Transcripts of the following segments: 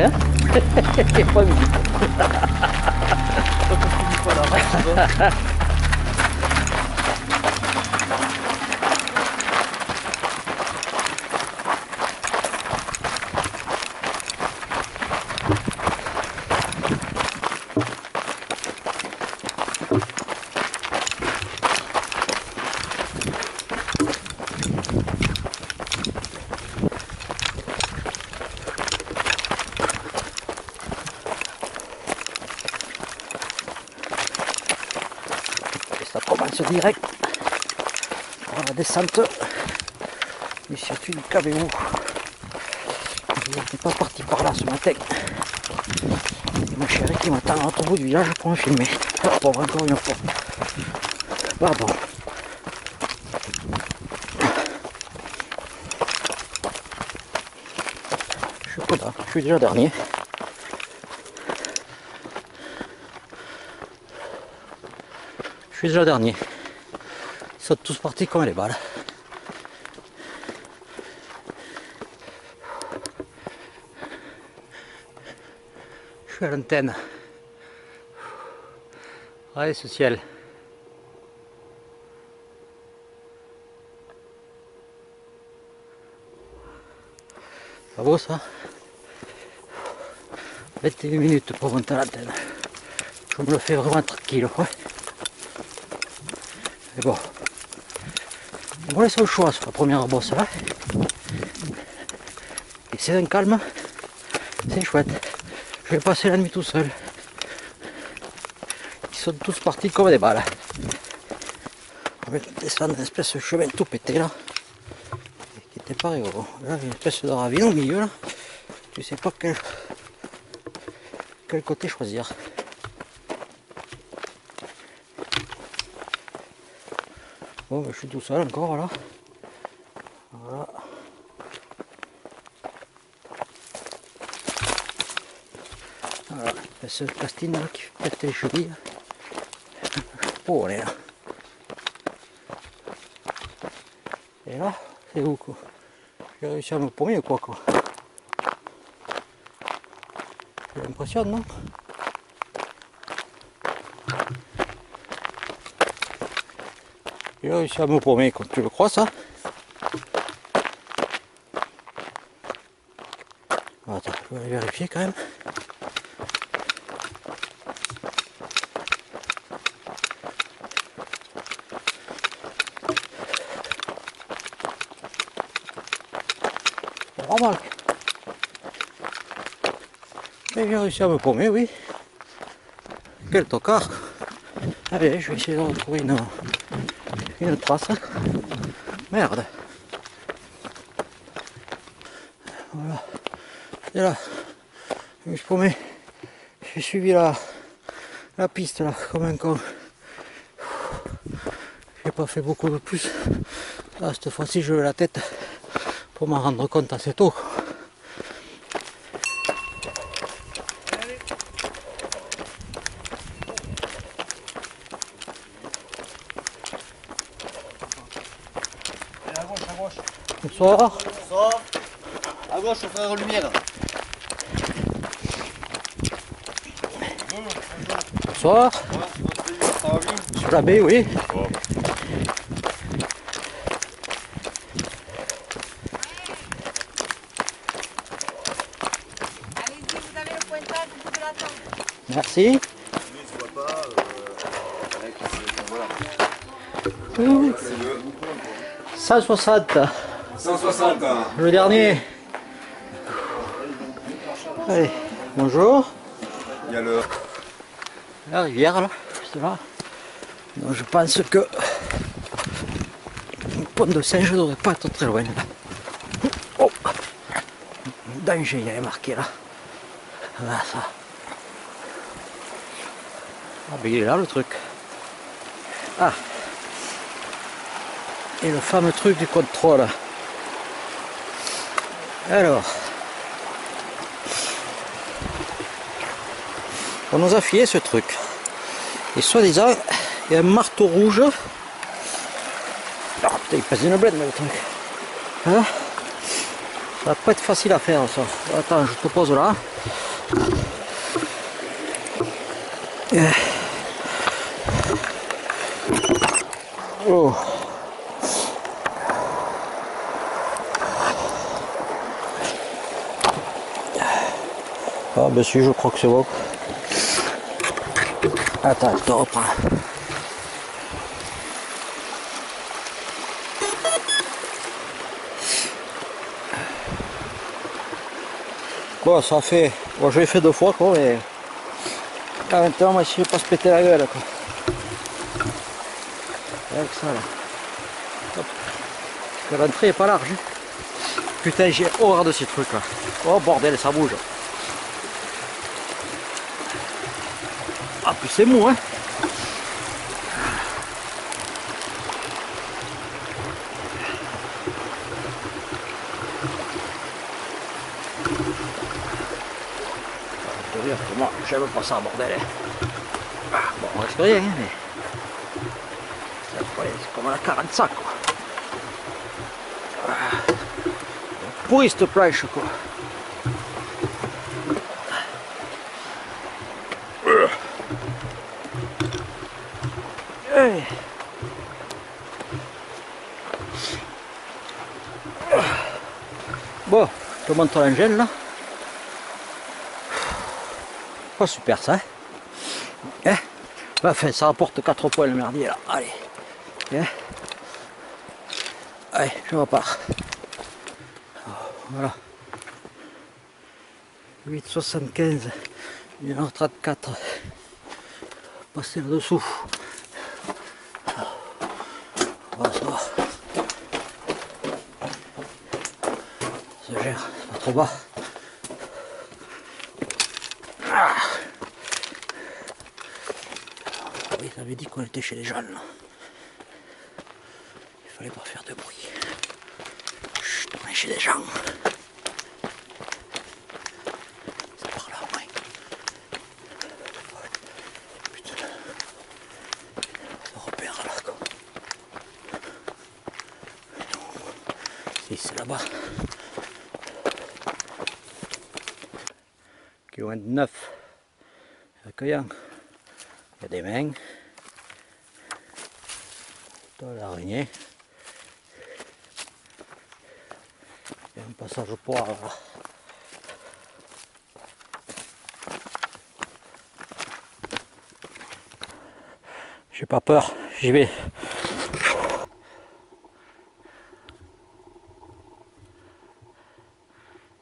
hein. C'est pas lui. Ça commence direct pour la descente du circuit du Cabéo. Je n'étais pas parti par là ce matin. Ma chérie qui m'attend à l'autre bout du village pour me filmer. Oh, pauvre, encore une fois. Pardon. Je suis pas là, je suis déjà dernier. Je suis déjà dernier. Ils sont tous partis comme les balles. Je suis à l'antenne. Regardez ce ciel. Pas beau ça? 21 minutes pour monter à l'antenne. Je me le fais vraiment tranquille. Ouais. Mais bon, on va laisser au choix sur la première bosse là. Et c'est un calme, c'est chouette. Je vais passer la nuit tout seul. Ils sont tous partis comme des balles. On va descendre une espèce de chemin tout pété là. Qui était pas rigolo. Là, il y a une espèce de ravine au milieu là. Tu sais pas quel côté choisir. Bon, je suis tout seul encore là. Voilà. Voilà, ce castine là qui pète les chevilles. Oh, on est là. Et là, c'est où quoi? J'ai réussi à me paumer ou quoi quoi? J'ai l'impression, non? J'ai réussi à me paumer, comme tu le crois ça? Attends, je vais aller vérifier quand même. Remarque. Et j'ai réussi à me paumer, oui. Quel tocard. Allez, je vais essayer de retrouver une trace. Merde. Voilà. Et là, je me suis paumé. J'ai suivi la piste là, comme un con. J'ai pas fait beaucoup de plus. Là, cette fois-ci, je lève la tête pour m'en rendre compte assez tôt. Bonsoir. Bonsoir. À gauche, au frère Lumière. Bonsoir. Ça va bien? Sur la baie, oui. Bon. Allez-y, vous avez le pointage, vous pouvez l'attendre. Merci. Lui, il se voit pas. Voilà. 160. 160. Le dernier. Allez, bonjour. Il y a le... La rivière là, juste là. Donc je pense que le pont de Singe ne devrait pas être très loin là. Oh, danger, il y avait marqué là. Voilà ça. Ah ben il est là le truc. Ah. Et le fameux truc du contrôle. Alors. On nous a filé ce truc. Et soi-disant, il y a un marteau rouge. Oh putain, il passe une blende le truc. Hein? Ça va pas être facile à faire ça. Attends, je te pose là. Oh. Ah ben si, je crois que c'est bon. Attends, je te reprends. Bon, ça fait... Bon, je l'ai fait 2 fois, quoi, mais... Là, maintenant, moi, je vais pas se péter la gueule, quoi. Avec ça, là. Hop. Parce que l'entrée est pas large. Hein. Putain, j'ai horreur de ces trucs, là. Oh, bordel, ça bouge. Ah, puis c'est mou, hein. Je te dire que moi, j'aime pas ça, bordel. Ah, bon, on risque rien, hein, mais... C'est comme la 45, quoi. Ah. Pourri cette planche, quoi. Hey. Bon, je te montre l'engine là. Pas super ça. Hein, enfin, ça rapporte 4 points le merdier là. Allez. Hein. Allez, je repars. Voilà. 8,75. 1h34. Passer là-dessous. Voilà, ça va. Ça gère, c'est pas trop bas. Ah. Oui, ça avait dit qu'on était chez les jeunes. Là. Il fallait pas faire de bruit. Chut, on est chez les gens. C'est par là, ouais. Putain. Ça repère là, quoi. Si, c'est là-bas. Kilomètre 9. Accueillant. Il y a des mains. Dans l'araignée. Il y a un passage pour là. J'ai pas peur, j'y vais.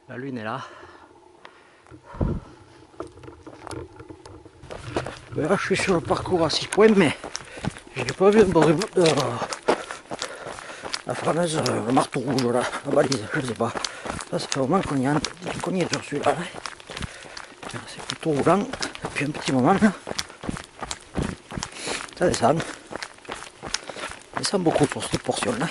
La lune est là. Là, je suis sur le parcours à 6 points, mais j'ai pas vu un bon la fameuse le marteau rouge là, la balise, je sais pas. Ça fait au moins qu'on y est sur celui-là. C'est plutôt roulant, depuis un petit moment là. Ça descend. Ça descend beaucoup pour cette portion là.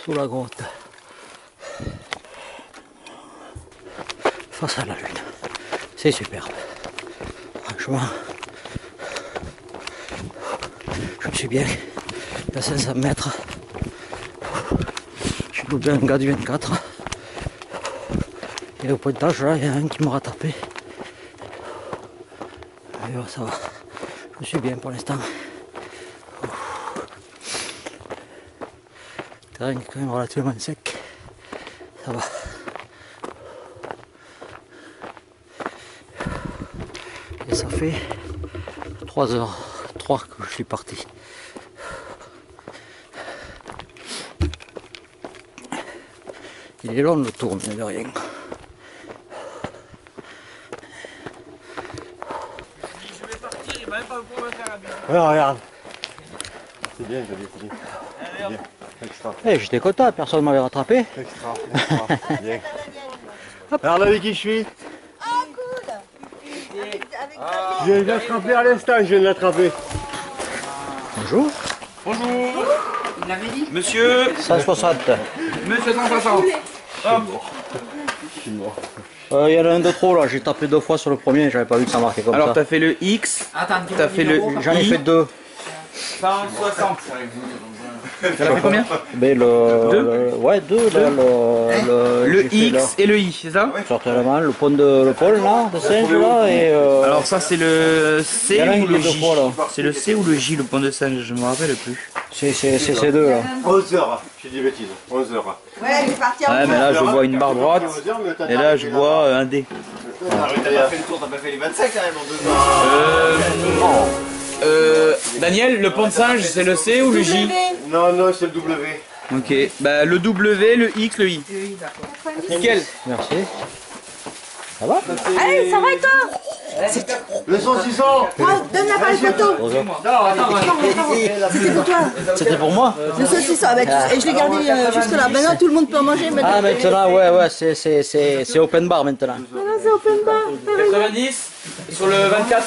Sous la grotte. Face à la lune. C'est superbe. Franchement, je me suis bien. Il y a 500 mètres. J'ai loupé un gars du 24. Et au pointage, là, il y a un qui m'a rattrapé. Et là, ça va. Je suis bien pour l'instant. Le terrain est quand même relativement sec. Ça va. Et ça fait 3h03 que je suis parti. Il est long le tour, mais de rien. Je vais partir, il m'a même pas pour me faire un bisou. Alors, regarde. C'est bien, c'est bien. C'est bien. Extra. Eh, j'étais content, personne ne m'avait rattrapé. Extra. Bien. Regarde avec qui je suis. Oh, cool. Avec Je viens de l'attraper à l'instant, je viens de l'attraper. Bonjour. Bonjour. Il l'avait dit. Monsieur. 160. Monsieur 160. Hop. Il y en a un de trop là, j'ai tapé 2 fois sur le premier, j'avais pas vu que ça marquait comme Alors ça. t'as fait le X. T'as fait le J'en ai fait 2. 160. Ça l'a fait combien? Mais ouais, deux, là, Le j'ai fait, là. X et le I, c'est ça? Certainement, le pont de Paul, là, de Singe, là, et... Alors ça c'est le C il y en a ou un le qui est deux J? fois, là. C'est le C ou le J, le pont de Singe, je me rappelle plus. C'est ces deux, là. 11h, j'ai dit des bêtises. 11h. Ouais, elle est partie en Ouais, mais là je vois une barre droite, et là je vois un D. T'as pas fait le tour, t'as pas fait les 25 quand même en 2 heures. Daniel, le pont de Singe, c'est le C ou le J? Non, non, c'est le W. Ok, bah le W, le X, le I. Nickel. Merci. Ça va? Allez, ça va et toi? Le 100-600. Donne l'appareil photo. C'était pour toi. C'était pour moi? Le saucisson, et je l'ai gardé juste là. Maintenant tout le monde peut en manger. Ah, maintenant, ouais, c'est open bar, maintenant. Maintenant c'est open bar. 90 sur le 24.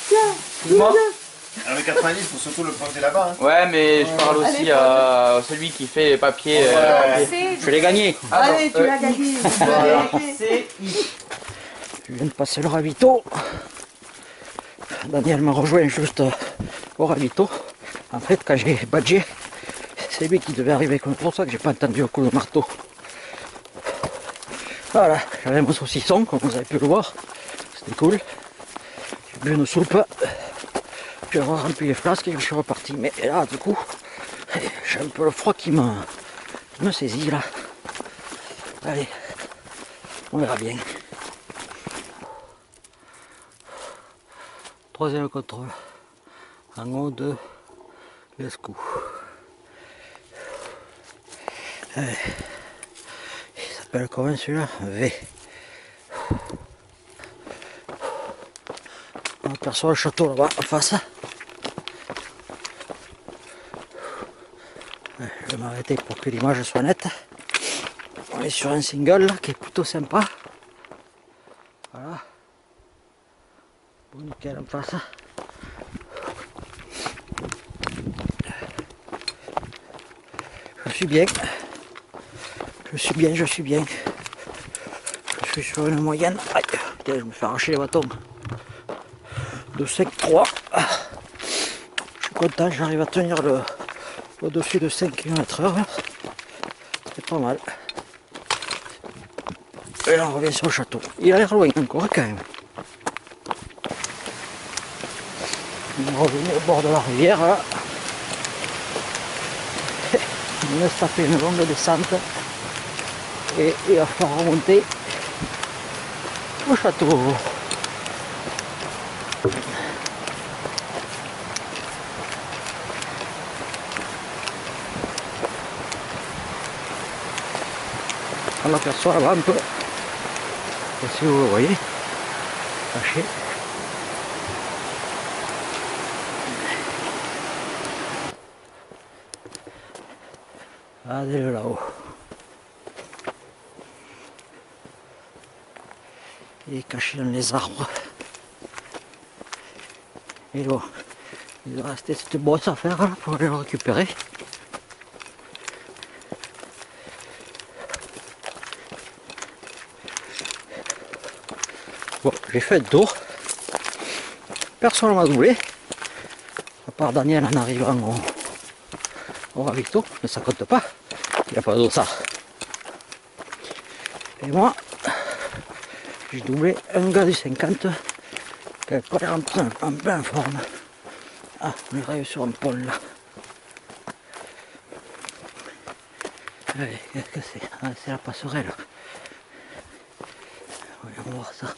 Tiens, Dis-moi. Alors le 90, faut surtout le planter là-bas. Hein. Ouais, mais je parle aussi à celui qui fait les papiers. Je l'ai gagné. Allez, tu l'as gagné. Je viens de passer le ravito. Daniel m'a rejoint juste au ravito. En fait, quand j'ai badgé, c'est lui qui devait arriver. C'est pour ça que j'ai pas entendu un coup de marteau. Voilà, j'avais mon saucisson, comme vous avez pu le voir. C'était cool. J'ai bu une soupe. J'ai rempli les flasques et je suis reparti. Mais là, du coup, j'ai un peu le froid qui me saisit là. Allez, on verra bien. Troisième contrôle. En haut de l'Escou. Il s'appelle comment celui-là? V. On aperçoit le château là-bas en face. Je vais m'arrêter pour que l'image soit nette. On est sur un single là, qui est plutôt sympa. Voilà. Bon, nickel en face. Je suis bien. Je suis bien, je suis bien. Je suis sur une moyenne. Aïe, putain, je me fais arracher les bâtons. De 5,3. Je suis content, j'arrive à tenir au-dessus de 5 km/h. C'est pas mal. Et là on revient sur le château. Il a l'air loin encore quand même. On est revenu au bord de la rivière là. On laisse taper une longue descente. Et il va falloir remonter au château. On l'aperçoit là-bas un peu. Et si vous le voyez, caché. Regardez-le là-haut. Il est caché dans les arbres. Et bon, il va rester cette brosse à faire là pour aller le récupérer. Bon, j'ai fait le tour. Personne ne m'a doublé. À part Daniel en arrivant au ravito, mais ça compte pas. Il n'y a pas d'eau ça. Et moi, j'ai doublé un gars du 50 qui n'avait pas l'air en pleine forme. Ah, on arrive sur un pont là. Allez, qu'est-ce que c'est? Ah, c'est la passerelle. Voyons voir ça.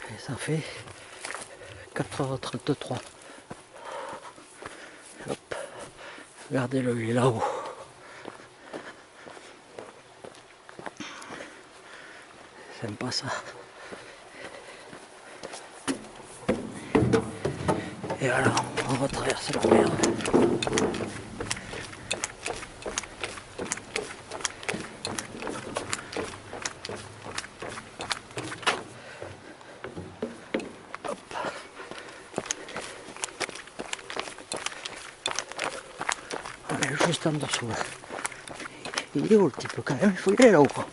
Et ça fait 4h33. Hop. Regardez-le, il est là-haut. C'est sympa ça. Et voilà, on va traverser la mer. Juste en dessous là. Il est où le type quand même? Il faut y aller là-haut quoi.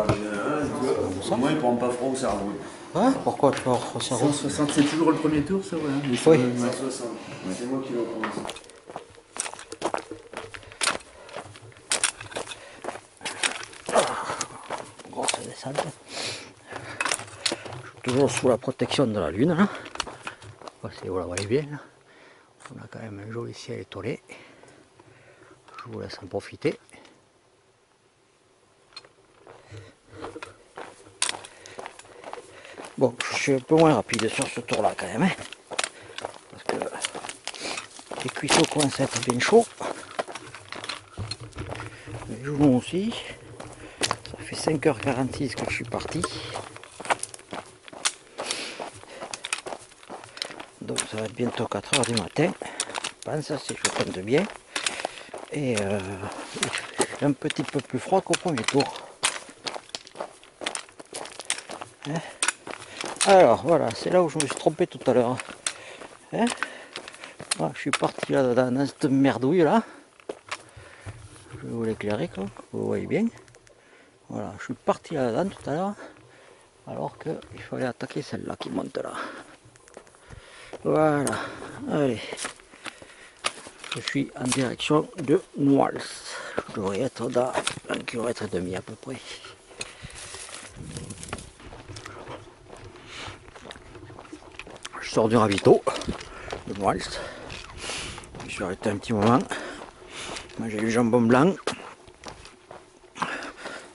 Au moins, ils prennent pas froid au cerveau. Hein? Pourquoi tu vas au cerveau? 160, c'est toujours le premier tour, c'est vrai. Hein, oui. 160. C'est moi qui l'ai commencé. Grosse descente. Toujours sous la protection de la lune. Hein. Si vous la voyez bien, là. On a quand même un joli ciel étoilé. Je vous laisse en profiter. Bon, je suis un peu moins rapide sur ce tour là quand même, hein, parce que les cuisseaux commencent à être bien chauds, les genoux aussi. Ça fait 5h46 que je suis parti, donc ça va être bientôt 4h du matin, je pense, si je compte bien, et il fait un petit peu plus froid qu'au premier tour. Hein? Alors voilà, c'est là où je me suis trompé tout à l'heure. Hein? Voilà, je suis parti là dans cette merdouille là. Je vais vous l'éclairer, comme vous voyez bien. Voilà, je suis parti là-dedans tout à l'heure. Alors qu'il fallait attaquer celle-là qui monte là. Voilà, allez. Je suis en direction de Nouals. Je devrais être dans 1,5 km à peu près. Je sors du ravito de Nouals. Je me suis arrêté un petit moment. J'ai du jambon blanc,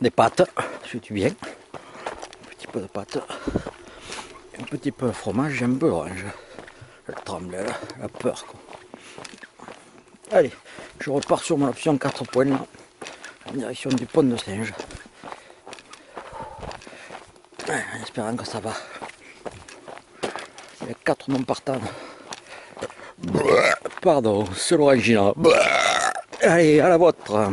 des pâtes, si tu viens, un petit peu de pâtes, un petit peu de fromage, j'ai un peu l'orange. Je tremble, la peur. Quoi. Allez, je repars sur mon option 4 points là, en direction du pont de Singe. En espérant que ça va. Il y a 4 non partants. Pardon, c'est l'orangina. Allez, à la vôtre.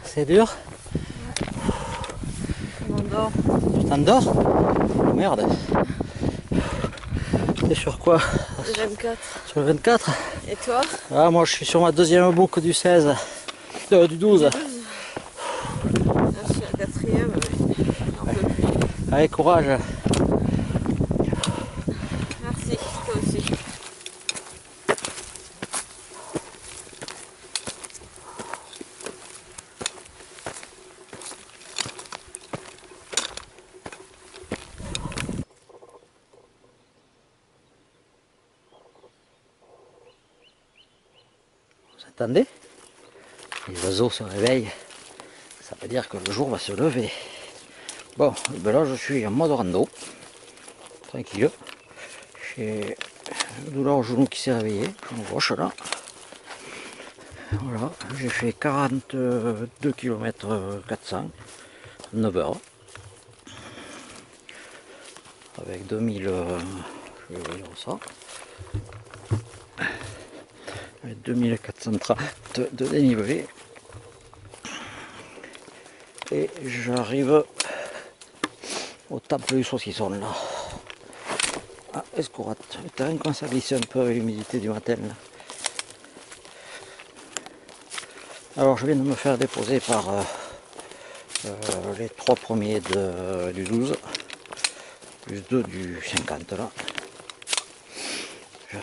C'est dur. Je m'endors. Tu t'endors? Oh, merde. T'es sur quoi? Le 24. Sur le 24? Et toi? Ah, moi je suis sur ma deuxième boucle du 16. Du 12. Ah, je suis à la 4e, mais j'en peux plus. Allez, courage. Merci, toi aussi. Vous entendez? Les oiseaux se réveillent. Ça veut dire que le jour va se lever. Bon, ben là je suis en mode rando. Tranquille. J'ai une douleur au genou qui s'est réveillé. Genou gauche là. Voilà, j'ai fait 42 km 400, 9 heures. Avec 2000, je vais dire ça. Avec 2430 de dénivelé. Et j'arrive au temple du saucisson là. Ah, escourate. Le terrain commence à glisser un peu avec l'humidité du matin là. Alors je viens de me faire déposer par les 3 premiers du 12, plus 2 du 50 là. Je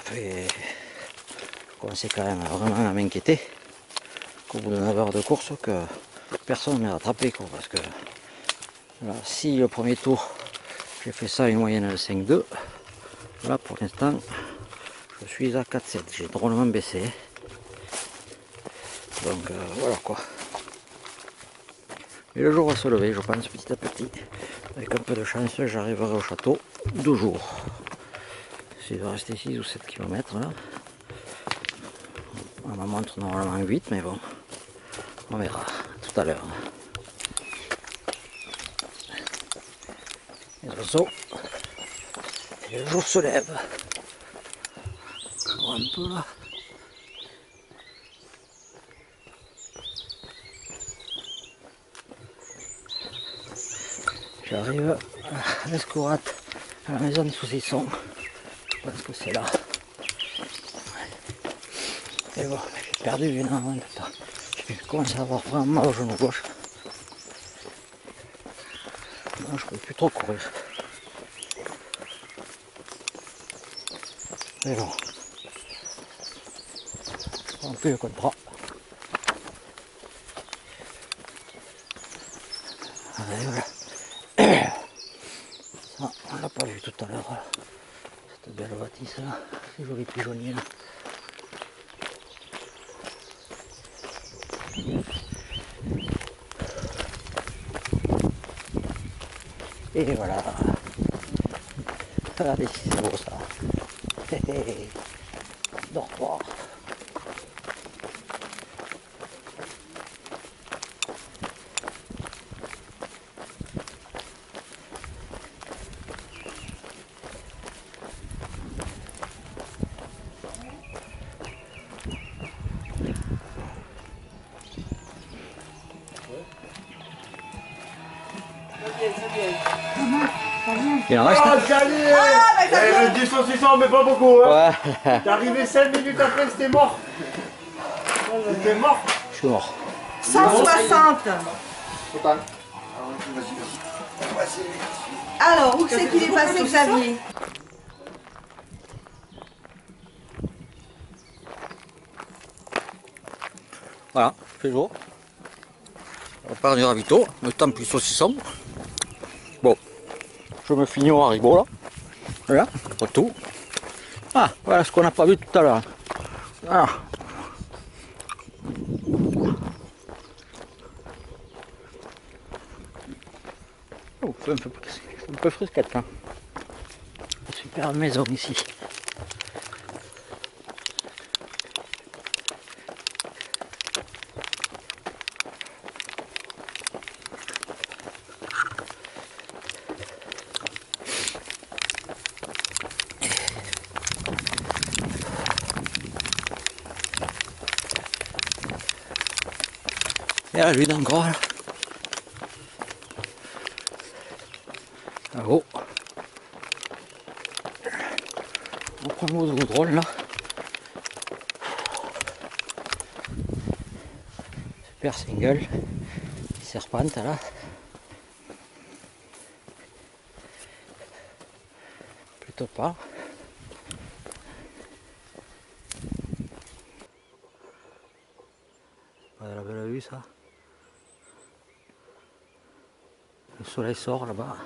commençais quand même vraiment à m'inquiéter qu'au bout de 9 heures de course que personne ne m'ait rattrapé quoi, parce que là, si le premier tour j'ai fait ça à une moyenne de 5,2, là pour l'instant je suis à 4,7, j'ai drôlement baissé. Donc voilà quoi. Et le jour va se lever, je pense, petit à petit. Avec un peu de chance, j'arriverai au château 2 jours. Il va rester 6 ou 7 km là. On me montre normalement 8, mais bon, on verra tout à l'heure. les oiseaux. Et le jour se lève. Encore un peu là. J'arrive à l'Escourate, à la maison des saucissons. Je pense que c'est là. Et bon, j'ai perdu énormément de temps. J'ai commencé à avoir vraiment mal au genou gauche. Non, je ne peux plus trop courir. Mais bon, on peut le contrat. Allez, voilà. Ça, on l'a pas vu tout à l'heure. Cette belle bâtisse là, ces jolis pigeonniers là. Et voilà. Regardez si c'est beau ça. Dortoir. Il en reste. Ah, salut! Il reste 600, mais pas beaucoup. Hein. Ouais. T'es arrivé 5 minutes après, c'était mort. C'était mort. Je suis mort. 160. Alors, où c'est qu'il est passé, Xavier? Voilà, c'est jour. On part du ravito, le temps plus saucisson. Bon, je me finis au haribo là. Voilà, pour tout. Ah, voilà ce qu'on n'a pas vu tout à l'heure. Voilà. Oh, c'est un peu frisquette hein. Super maison ici. Et la lune encore là. Là-haut. On prend le mot de drôle là. Super single. Serpente là. Plutôt pas. Voilà la belle vue ça. Le soleil sort là-bas.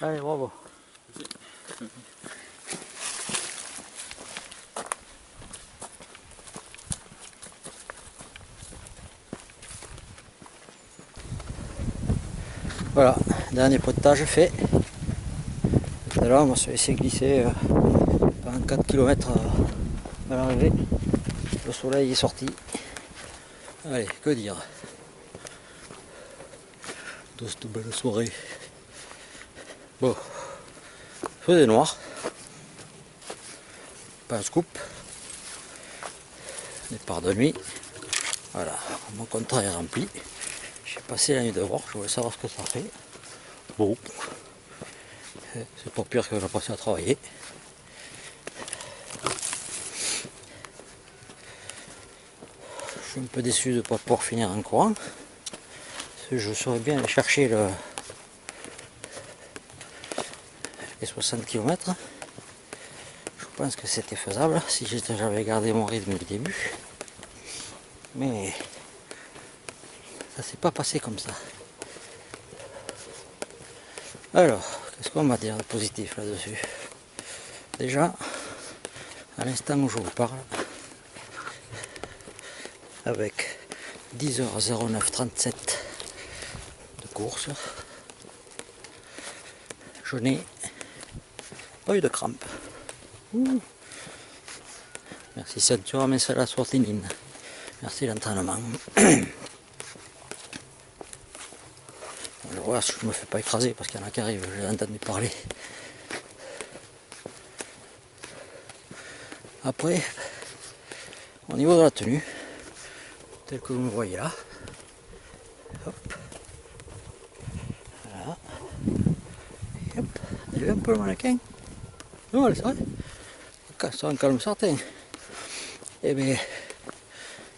Allez, bravo. Voilà, dernier potage fait. Tout à l'heure, on se laissé glisser pendant 4 km à l'arrivée. Le soleil est sorti. Allez, que dire de cette belle soirée. Bon, il faisait noir. Pas un scoop. Départ de nuit. Voilà, mon contrat est rempli. J'ai passé la nuit dehors, je voulais savoir ce que ça fait. Bon, c'est pas pire que de passer à travailler. Je suis un peu déçu de ne pas pouvoir finir en courant. Parce que je saurais bien aller chercher les 60 km. Je pense que c'était faisable si j'avais gardé mon rythme du début. Mais ça s'est pas passé comme ça. Alors, qu'est-ce qu'on va dire de positif là-dessus? Déjà, À l'instant où je vous parle, avec 10h09:37 de course, je n'ai pas eu de crampe. Merci ceinture, mais c'est la sortinine. Merci l'entraînement. Je vois si je me fais pas écraser parce qu'il y en a qui arrivent, j'ai entendu parler. Après, au niveau de la tenue, tel que vous me voyez là, hop, voilà, et hop, vous avez un peu le mannequin. Non, c'est vrai, c'est un calme certain. Eh bien,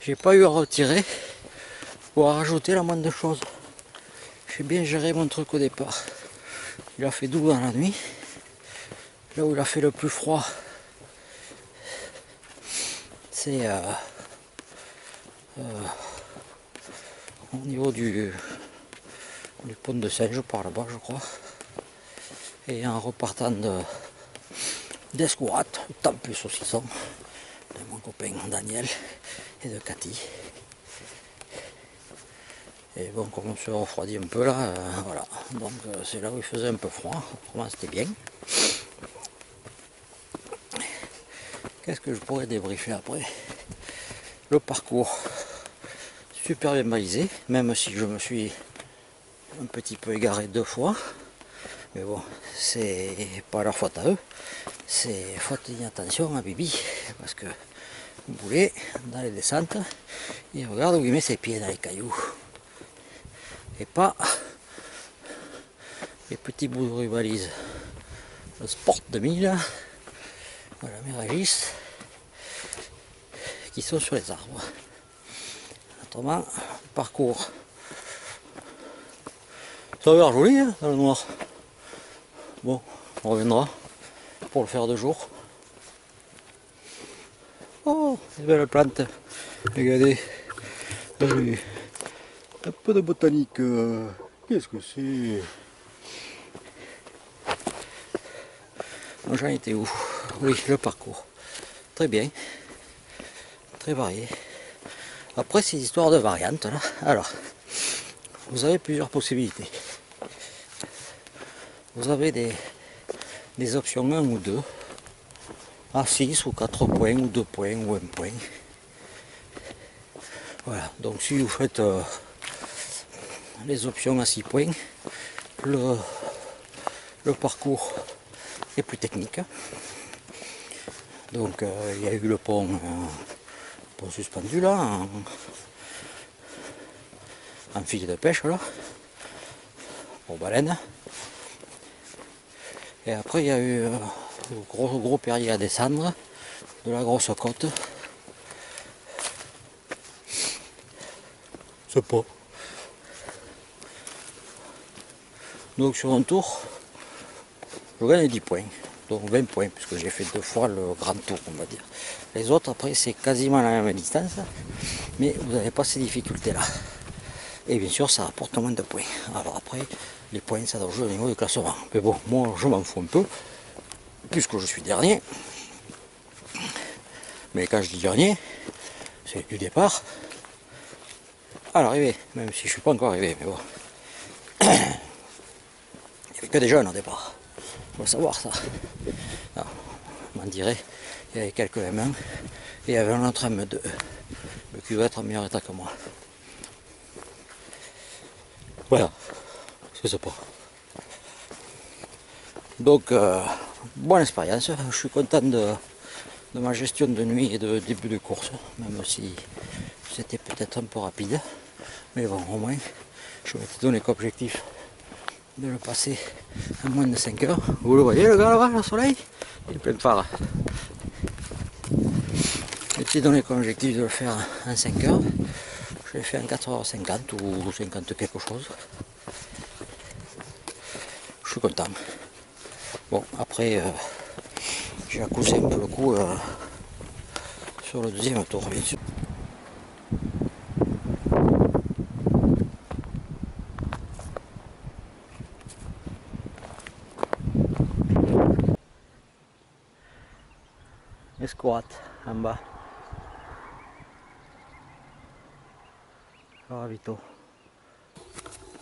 j'ai pas eu à retirer ou à rajouter la moindre de choses. J'ai bien géré mon truc au départ. Il a fait doux dans la nuit. Là où il a fait le plus froid, c'est au niveau du pont de Singe par là-bas, je crois. Et en repartant d'Escourat, tant plus saucisson, de mon copain Daniel et de Cathy. Et bon, comme on se refroidit un peu là, voilà. Donc c'est là où il faisait un peu froid. Autrement c'était bien. Qu'est-ce que je pourrais débriefer après? Le parcours super bien balisé, même si je me suis un petit peu égaré 2 fois. Mais bon, c'est pas leur faute à eux. C'est faute d'inattention à Bibi. Parce que Boulet, dans les descentes, il regarde où il met ses pieds dans les cailloux. Et pas les petits bouts de rubalise. Le Sport 2000, voilà mes Régis, qui sont sur les arbres. Autrement, le parcours, ça a l'air joli hein, dans le noir. Bon, on reviendra pour le faire de jour. Oh, des belles plantes. Regardez, allez, un peu de botanique. Qu'est-ce que c'est? J'en étais où? Oui, le parcours. Très bien. Très varié. Après, ces histoires de variantes là. Alors, vous avez plusieurs possibilités. Vous avez des options 1 ou 2, à 6 ou 4 points, ou 2 points, ou 1 point. Voilà, donc si vous faites les options à 6 points, le parcours est plus technique. Donc il y a eu le pont suspendu là, en fil de pêche là, pour baleine. Et après il y a eu le gros perrier à descendre, de la grosse côte. C'est pas. Donc sur un tour, je gagne 10 points, donc 20 points, puisque j'ai fait 2 fois le grand tour, on va dire. Les autres, après, c'est quasiment la même distance, mais vous n'avez pas ces difficultés-là. Et bien sûr, ça apporte moins de points. Alors après, les points, ça doit jouer au niveau du classement. Mais bon, moi, je m'en fous un peu, puisque je suis dernier. Mais quand je dis dernier, c'est du départ à l'arrivée, même si je ne suis pas encore arrivé, mais bon. Il n'y avait que des jeunes au départ. Il faut savoir ça. Alors, on m'en dirait, il y avait quelques M1 et il y avait un autre M2 qui doit être en meilleur état que moi. Voilà, je sais pas. Donc, bonne expérience. Je suis content de ma gestion de nuit et de début de course, même si c'était peut-être un peu rapide. Mais bon, au moins, je m'étais donné comme objectif de le passer en moins de 5 heures. Vous le voyez le gars là-bas, le soleil? Il est plein de phare. Je m'étais donné comme objectif de le faire en 5 heures. Je l'ai fait en 4h50 ou 50 quelque chose. Je suis content. Bon, après, j'ai accouché un peu le coup sur le deuxième tour, bien sûr. squat en bas. Ah, Vito.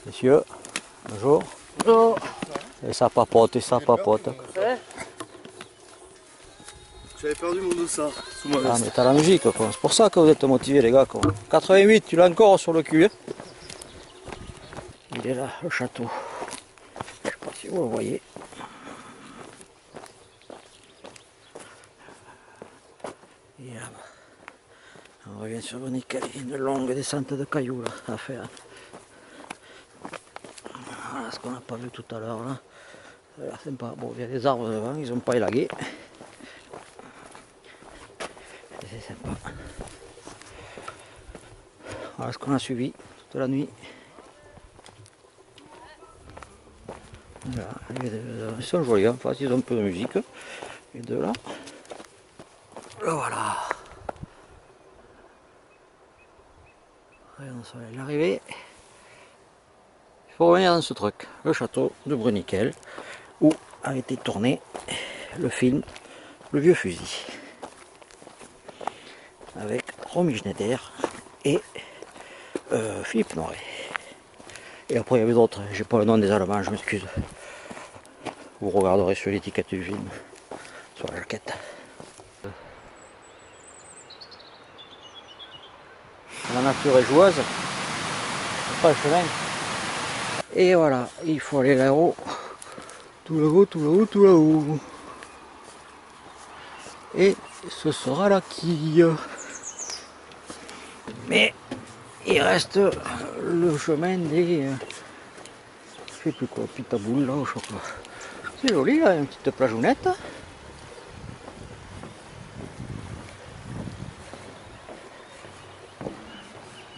Messieurs, bonjour. Bonjour. Et ça papote, et ça papote. J'avais perdu mon dossard sous ma Ah veste. mais t'as la musique quoi, c'est pour ça que vous êtes motivés les gars quoi. 88, tu l'as encore sur le cul. Hein. Il est là, le château. Je sais pas si vous le voyez. Et là, on revient sur le nickel, une longue descente de cailloux là, à faire. Voilà ce qu'on n'a pas vu tout à l'heure là. Là sympa. Bon, il y a des arbres devant, ils n'ont pas élagué. C'est sympa. Voilà ce qu'on a suivi toute la nuit. Voilà, ils sont jolis, hein. Enfin, ils ont un peu de musique. Et de là. Voilà. Regardons sur l'arrivée. Il faut revenir dans ce truc, le château de Bruniquel, où a été tourné le film Le Vieux Fusil. Avec Romy Schneider et Philippe Noiret. Et après il y avait d'autres, j'ai pas le nom des Allemands, je m'excuse. Vous regarderez sur l'étiquette du film, sur la jaquette. La nature est joueuse, c'est pas le chemin. Et voilà, il faut aller là-haut, tout là-haut, tout là-haut, tout là-haut. Et ce sera la quille. Mais il reste le chemin des... je sais plus quoi, Pitaboule là, je sais pas. C'est joli là, une petite plageounette.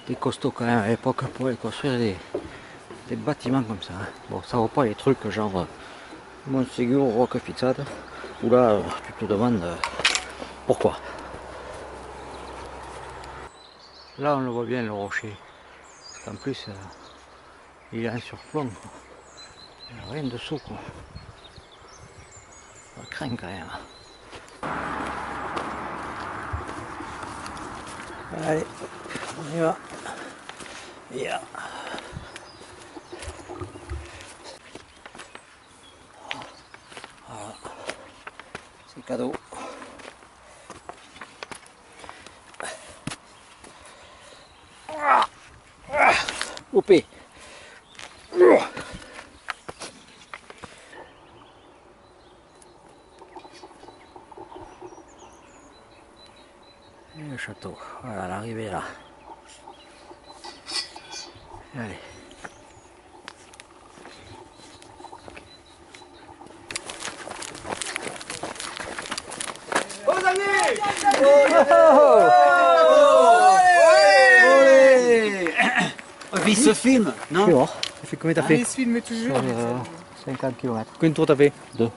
Des costauds quand même à l'époque pour aller construire des bâtiments comme ça. Hein. Bon, ça vaut pas les trucs genre Montségur, Roquefixade, où là tu te demandes pourquoi. Là on le voit bien le rocher. En plus il est en surplomb. Il n'y a rien dessous quoi. Ça craint quand même. Allez, on y va. Yeah. Voilà. C'est cadeau. Loupé. Et le château, voilà l'arrivée là. Allez. Aux années. On fait ce film, non? Tu vois, Ça fait combien t'as fait? Ce film toujours. 50 km. Combien de tours t'as fait? 2.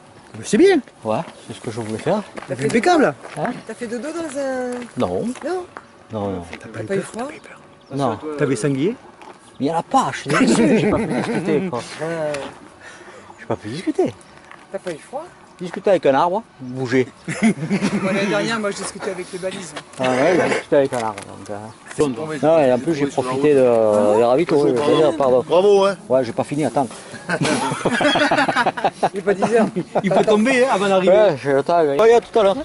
C'est bien, Ouais, c'est ce que je voulais faire. T'as fait, impeccable. t'as fait dodo dans un... Non, Non, non, non. t'as pas eu froid? Non, T'avais sanglier? mais il y a la pas, je suis déçu, j'ai pas pu discuter quoi. J'ai pas pu discuter. T'as pas eu froid? Discuter avec un arbre, bouger. Bon, l'année dernière, moi je discutais avec les balises. Ah ouais, j'ai discuté avec un arbre. Donc, non, et en plus j'ai profité des ravitaux, c'est-à-dire, pardon. Bravo, hein. Ouais, j'ai pas fini, attends. Il est pas 10 heures. Il peut tomber hein, avant d'arriver. Ouais, j'ai le temps. Ouais, à tout à l'heure.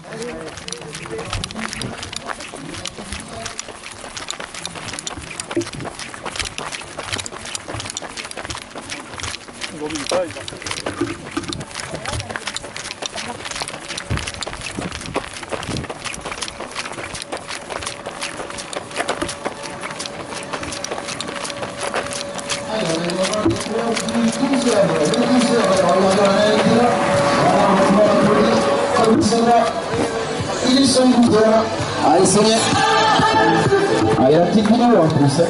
Ils sont goûteurs. Ah, ils sont bien. Ah, il y a la petite vidéo en plus.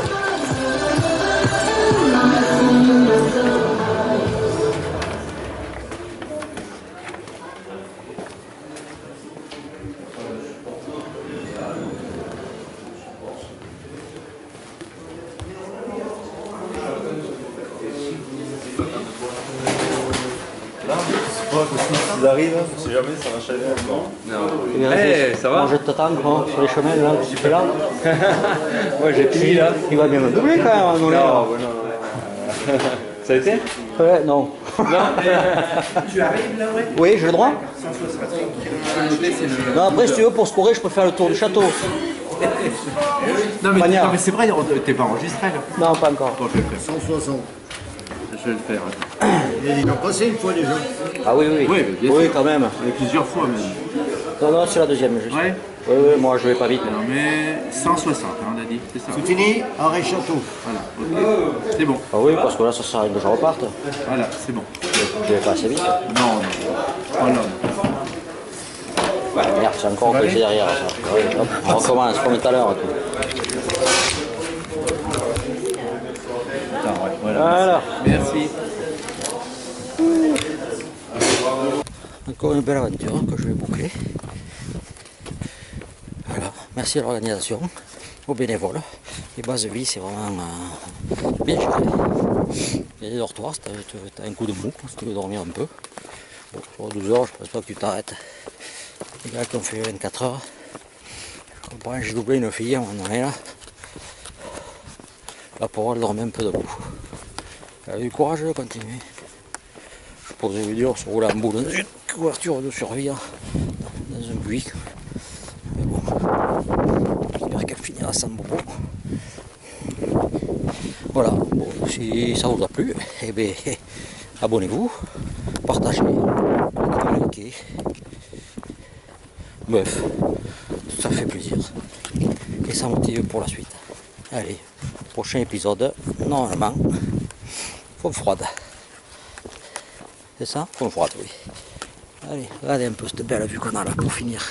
ils arrivent, on sait jamais, ça va chaler encore. Eh, ça va? Moi je t'attends hein, sur les chemins là, tu fais là. Moi j'ai fini là. Il va bien me doubler quand même à un moment donné, là. Non, non. Ça a été? Ouais, non. Tu arrives là, ouais? Oui, j'ai le droit. 160. Non, après, si tu veux, pour scorer, je peux faire le tour du château. Non, mais Pagnard. c'est vrai, t'es pas enregistré là. Non, pas encore. Bon, je vais le faire. 160. Je vais le faire. Il a passé une fois déjà. Ah oui, oui. Oui, bien Oui, sûr. quand même. Et plusieurs fois même. Non, non, c'est la deuxième, juste. Ouais. Oui, oui, moi je vais pas vite. Alors, mais 160, hein, on a dit, c'est ça. Soutini, arrêt château. Voilà, ok. C'est bon. Ah oui, parce que là, ça sert à rien que je reparte. Voilà, c'est bon. Je vais pas assez vite. Non, non. Oh non. Merde, c'est encore un peu derrière ça. Oui, hop, on recommence comme tout à l'heure. Attends, ouais, voilà. Voilà. Merci. Encore une belle aventure que je vais boucler. Voilà. Merci à l'organisation, aux bénévoles. Les bases de vie, c'est vraiment bien géré. Il y a des dortoirs, si tu as un coup de mou, si tu veux dormir un peu. Bon, sur 12 heures, je ne pense pas que tu t'arrêtes. Les gars qui ont fait 24 heures. Je comprends, j'ai doublé une fille à un moment donné là. La pauvre, elle dormait un peu debout. Elle a eu le courage de continuer. Je posais le dur, se rouler en boule dans une couverture de survie, hein, dans un buis. Mais bon, j'espère qu'elle finira sans bobo. Voilà, bon, si ça vous a plu, eh bien, abonnez-vous, partagez, communiquez. Bref, ça fait plaisir. Et ça motive pour la suite. Allez, prochain épisode, normalement, forme froide. C'est ça? Forme froide, oui. Allez, regardez un peu cette belle vue qu'on a là pour finir.